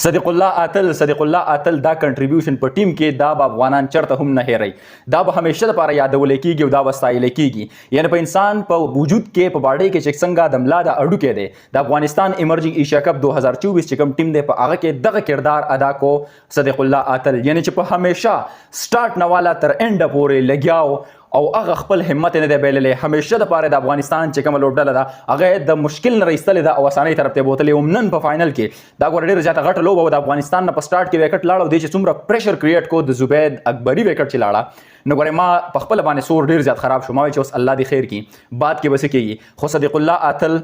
صدیق الله اتل دا کنټریبیوشن په ټیم کې دا به افغانان چرته هم نه هېروي، دا به همیشه لپاره یادول کېږي او دا به ستایل کېږي. یعنې په انسان په وجود کې په باډۍ کې چې څنګه د ملا د اډوکی دی، د افغانستان ایمرجنګ ایشیا کپ 2024 چې کوم ټیم دی په هغه کې دغه کردار ادا کو صدیق الله اتل. یعنې چې په همیشه سټارټ نه والا تر انډه پورې لګیاو او هغه خپل همت نه دی بایللی، همیشه دپاره د افغانستان چې کومه لوبډله ده هغه د مشکل نه رایستلې ده او اسانۍ طرف ته یې بوتلې. هم نن په فاینل کې دا ګوره ډېره زیاته غټه لوبه وه، د افغانستان نه په سټارټ کې ویکټ لاړ او دې چې څومره پریشر کریټ کو د زبید اکبري ویکټ چې لاړه، نو ګورې ما په خپله باندې سور ډېر زیات خراب شو. ما وایي چې اوس الله دې خیر کړي، بعد کې به څه کېږي. خو صدیق الله اتل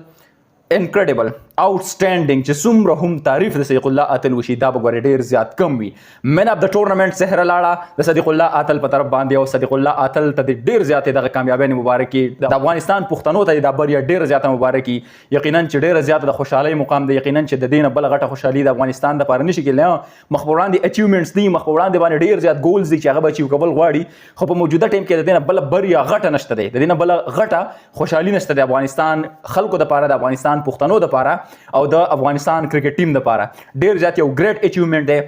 انکریډیبل آوټسټینډینګ چې څومره هم تعریف د صدیق الله اتل وشي دا به ګورې ډېر زیات کم وي. مین اف د ټورنمنټ سهره لاړه د صدیق الله اتل په طرف باندې او صدیق الله اتل ته د ډېر زیاتې دغه کامیابۍ مبارکي، د افغانستان پښتنو ته دا بریا ډېره زیاته مبارکي. یقینا چې ډېره زیاته د خوشحالۍ مقام دی، یقینا چې د دې نه بله غټه خوشحالي د افغانستان دپاره نشي کېدلی. مخ په وړاندې اچیومنټس دي، مخ په وړاندې باندې ډېر زیات ګولز دي چې هغه به اچیو کول غواړي، خو په موجوده ټایم کې د دې نه بله بریا غټه نشته دی، د دې نه بله غټه خوشحالي نشته د افغانستان خلکو دپاره، د افغانستان پښتنو دپاره او د افغانستان کرکټ ټیم دپاره. ډېر زیات یو ګریټ اچیومنټ دی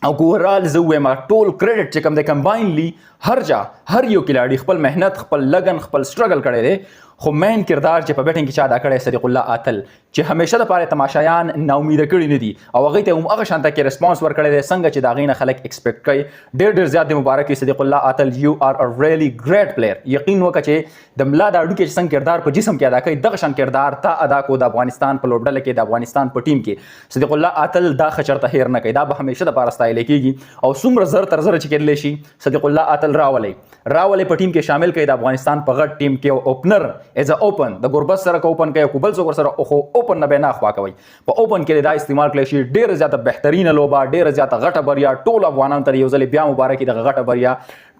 او اوورال زه ووایم ټول کریډټ چې کوم دی کمباینلی هر یو کلاړي خپل محنت، خپل لګن، خپل سټرګل کړی دی. خو مین کردار چې په بیټینګ کې چا ادا کړی صدیق الله اتل چې همیشه دپاره تماشایان ناامیده کړي نه دي او هغوی ته هم هغه شانته کې ریسپانس ورکړی دی څنګه چې د هغې نه خلک ایکسپیکټ کوي. ډېر زیات دی مبارک صدیق الله اتل، یو آر ا ریلی ګریټ پلیر. یقین وکړه چې د ملا د اډوکې چې څنګه کردار په جسم کې ادا کوي دغه شان کردار تا ادا کو د افغانستان په لوبډله کې، د افغانستان په ټیم کې. صدیق الله اتل دا ښه چرته هیر نه کوي، دا به همیشه دپاره ستایلی کېږي او څومره زر تر زره چې کېدلی شي صدیق الله اتل راولئ په ټیم کې شامل کړئ. د افغانستان په غټ ټیم کې اوپنر ایز ا اوپن د ګربت سره که اوپن کوي، کو بل څوک ورسره خو اوپن نه به نه اخوا کوئ، په اوپن کې دا استعمال کړی شي. ډېره زیاته بهترینه لوبه، ډېره زیاته غټه بریا، ټول افغانانو ته یو ځلې بیا مبارکي دغه غټه بریا.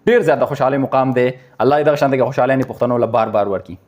ډېر زیاته خوشحالۍ مقام دی. الله دې دغه شانته خوشحالۍ پښتنو له بار ورکړي.